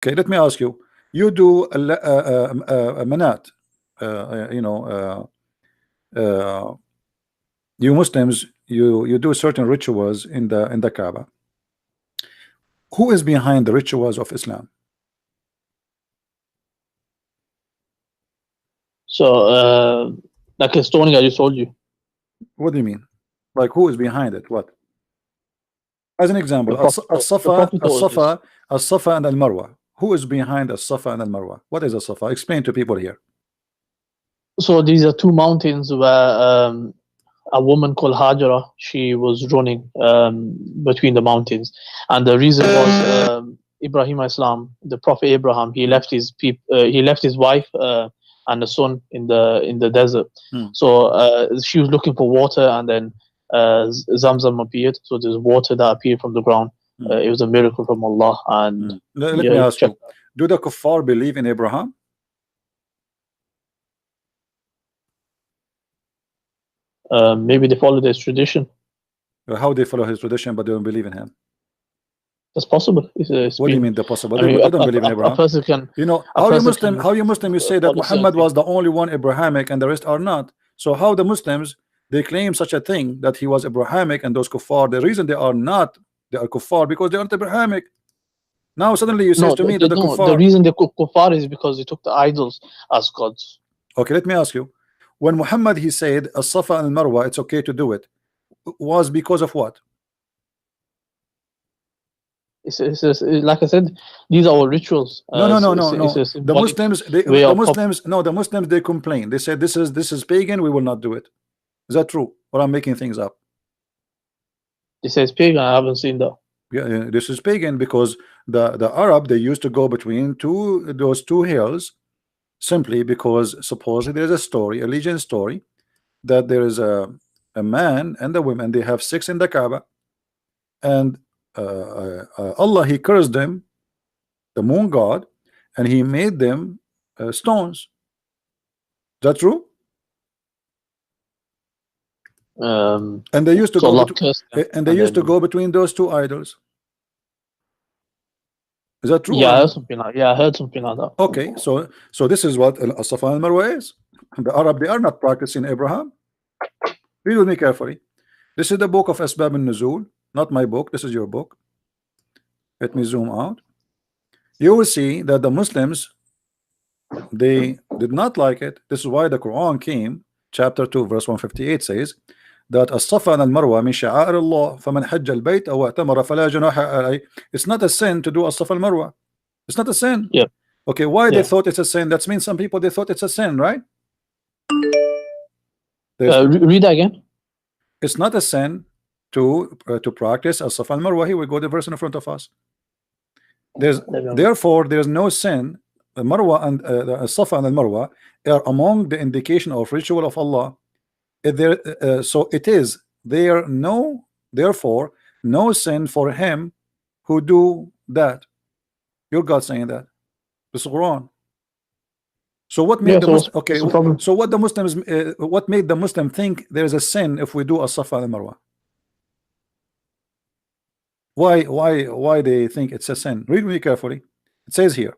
Okay, let me ask you. You do a manat, uh, you Muslims, you do certain rituals in the Kaaba. Who is behind the rituals of Islam? So, like a stoning I just told you. What do you mean? Like, who is behind it? What? As an example, The Prophet told us. As Safa and Al Marwa. Who is behind As Safa and Al Marwa? What is As Safa? Explain to people here. So these are two mountains where a woman called Hajara, she was running between the mountains, and the reason was Ibrahim Islam, the Prophet Abraham, he left his he left his wife and a son in the desert. So she was looking for water, and then Zamzam appeared. So there's water that appeared from the ground. It was a miracle from Allah. And let me ask you: do the kuffar believe in Abraham? Maybe they follow his tradition. How they follow his tradition, but they don't believe in him? That's possible. What do you mean the possible? They don't believe in Abraham. How you Muslim you say that Muhammad was the only one Abrahamic and the rest are not? So how the Muslims they claim such a thing that he was Abrahamic and those kuffar? The reason they are not, they are kuffar because they aren't Abrahamic. Now suddenly you say to me that the kuffar. The reason they kuffar is because they took the idols as gods. Okay, let me ask you. When Muhammad he said As Safa and Al Marwa, it's okay to do it, was because of what? It's like I said, these are all rituals. No. The Muslims they complain. They say this is pagan. We will not do it. Is that true, or I'm making things up? They say it's pagan. I haven't seen that. Yeah, this is pagan because the Arab they used to go between those two hills. Simply because supposedly there's a story, a legend story, that there is a man and a woman, they have sex in the Kaaba, and Allah he cursed them, the moon god, and he made them stones. Is that true? And they used to go between those two idols. Is that true? Yeah, I heard something like that. Okay, so this is what As Safa and Marwa is. The Arab, they are not practicing Abraham. Read with me carefully. This is the book of Asbab al-Nuzul, not my book. This is your book. Let me zoom out. You will see that the Muslims they did not like it. This is why the Quran came, chapter 2, verse 158 says that As Safa and Marwa min sha'air Allah faman hajja al-bayt aw i'tamara fala junaha alayhi. It's not a sin to do As Safa and Marwa. It's not a sin. Yeah. Okay, why they thought it's a sin? That means some people they thought it's a sin, right? Read that again. It's not a sin to practice As Safa and Marwa. Here we go, the verse in front of us. Therefore there's no sin. The Marwa and the Safa and the Marwa are among the indication of ritual of Allah. So it is there therefore no sin for him who do that. Your God saying that. This is Quran. So what made so what the Muslims what made the Muslim think there is a sin if we do As Safa and Marwa? Why they think it's a sin? Read me carefully. It says here.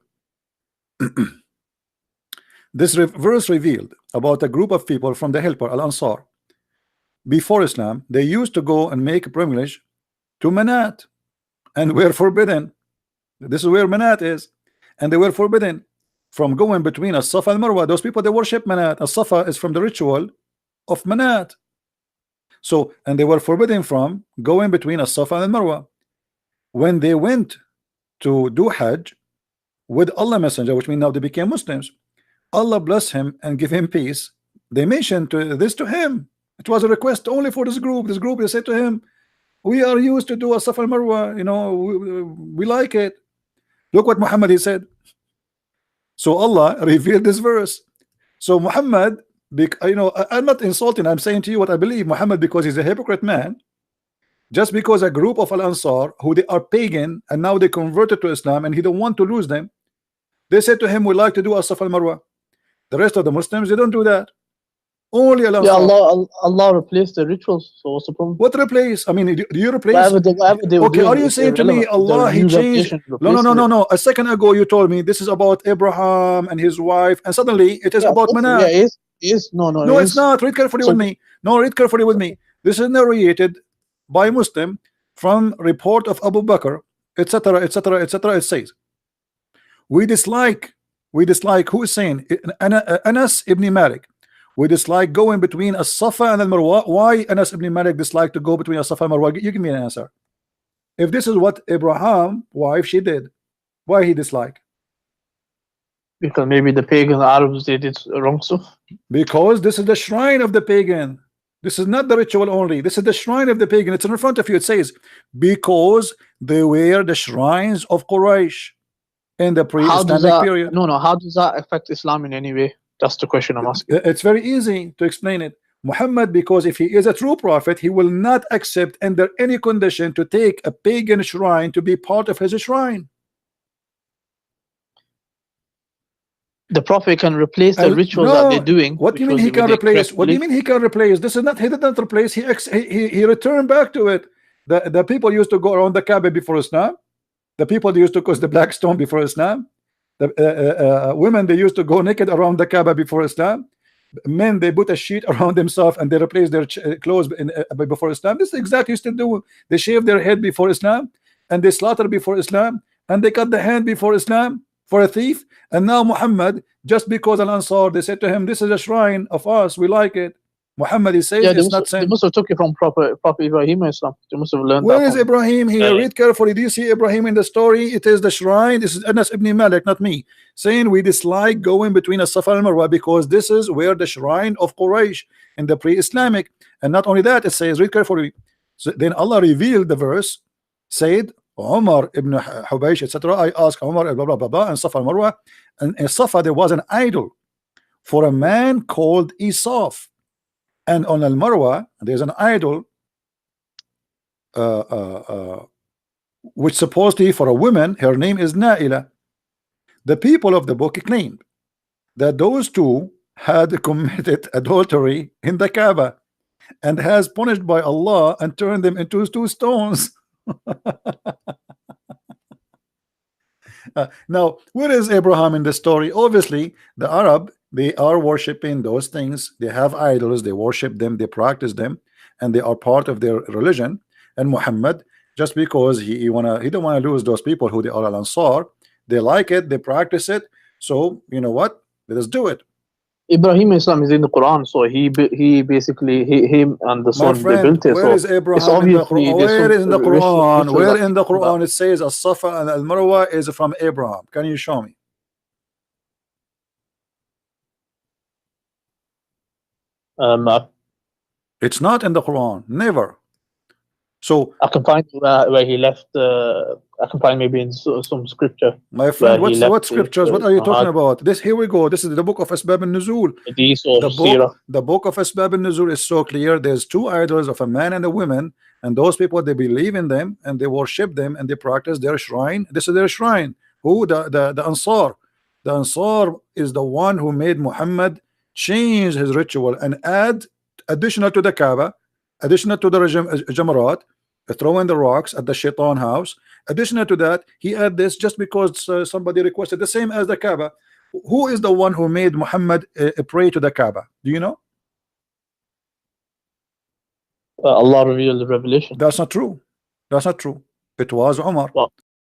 This verse revealed about a group of people from the helper Al-Ansar. Before Islam, they used to go and make a pilgrimage to Manat and were forbidden. This is where Manat is, and they were forbidden from going between As Safa and Marwa. Those people they worship Manat. As Safa is from the ritual of Manat. So, and they were forbidden from going between As Safa and Marwa. When they went to do Hajj with Allah Messenger, which means now they became Muslims, Allah bless him and give him peace. They mentioned this to him. It was a request only for this group. This group, they said to him, we are used to do As Safa and Marwa, you know, we like it. Look what Muhammad he said. So Allah revealed this verse. So Muhammad, you know, I'm not insulting, I'm saying to you what I believe. Muhammad, because he's a hypocrite man, just because a group of Al-Ansar who they are pagan and now they converted to Islam and he don't want to lose them, they said to him, we like to do As Safa and Marwa. The rest of the Muslims, they don't do that. Only Al Yeah, Ansar. Allah replaced the rituals. So what's the problem? What replace? I mean, do you replace? Whatever they were Okay, doing, are you it's saying to me, irrelevant. The Allah, He new changed? revelation No, no, replaces no, no, it. no. A second ago, you told me this is about Abraham and his wife, and suddenly it is Yeah, of about course. Yeah, Manat. it is. No, No, it it's is. not. Read carefully So with me. No, read carefully with me. This is narrated by Muslim from report of Abu Bakr, etc., etc., etc. It says, we dislike, who is saying? Anas ibn Malik. We dislike going between As Safa and Al Marwah. Why Anas ibn Malik dislike to go between As Safa and Marwah? You give me an answer. If this is what Abraham wife she did, why he dislike? because maybe the pagan Arabs they did wrong stuff. Because this is the shrine of the pagan. This is not the ritual only. This is the shrine of the pagan. It's in front of you. It says, because they were the shrines of Quraysh in the How does pre-Islamic that? period. No, how does that affect Islam in any way? That's the question I'm asking. It's very easy to explain it. Muhammad, because if he is a true prophet, he will not accept under any condition to take a pagan shrine to be part of his shrine. The prophet can replace the rituals that they're No, doing. what do you mean he can replace? What do you mean he can replace? This is not, he did not replace, he returned back to it. The people used to go around the Kaaba before Islam. The people used to cause the black stone before Islam. The women, they used to go naked around the Kaaba before Islam. Men, they put a sheet around themselves and they replace their clothes before Islam. This is exactly what they do. They shave their head before Islam, and they slaughter before Islam, and they cut the hand before Islam for a thief. And now Muhammad, just because Al Ansar, they said to him, this is a shrine of us, we like it. Muhammad, he says, Yeah, it's not they sin. must have took it from Prophet Ibrahim Islam. They must have learned Where that is from Ibrahim here? Read carefully. Do you see Ibrahim in the story? It is the shrine. This is Anas ibn Malik, not me, saying we dislike going between As Safa and Marwah because this is where the shrine of Quraysh in the pre-Islamic. And not only that, it says, read carefully. So then Allah revealed the verse, said, Umar ibn Hubaysh, etc. I asked Umar, blah, blah, blah, blah, and Safa and Marwah. And in Safa, there was an idol for a man called Isaf. And on Al Marwah, there's an idol which supposedly for a woman, her name is Naila. The people of the book claimed that those two had committed adultery in the Kaaba and has punished by Allah and turned them into two stones. Now, where is Abraham in the story? Obviously, the Arab, they are worshiping those things. They have idols, they worship them, they practice them, and they are part of their religion. And Muhammad, just because he don't want to lose those people who they are Al Ansar, they like it, they practice it. So you know what? Let us do it. Ibrahim Islam is in the Quran, so he basically him and the My son they friend, built it. where So is it's Abraham in the obviously Quran? there's Where some is in the Quran? rituals Where that in the come from Quran it says As Safa and Al Marwa is from Abraham? Can you show me? that. It's not in the Quran, never. So I can find where he left. I can find maybe in some scripture. my friend, where he what left scriptures? What are you talking about? This, here we go. This is the book of Asbab al-Nuzul. The book of Asbab al-Nuzul is so clear. There's two idols of a man and a woman, and those people, they believe in them and they worship them and they practice their shrine. This is their shrine. Who? The Ansar. The Ansar is the one who made Muhammad change his ritual and add additional to the Kaaba, additional to the Jamarat, throwing the rocks at the Shaitan house. Additional to that, he had this just because somebody requested, the same as the Kaaba. Who is the one who made Muhammad pray to the Kaaba? Do you know? Allah revealed the revelation. That's not true. That's not true. It was Umar. Well,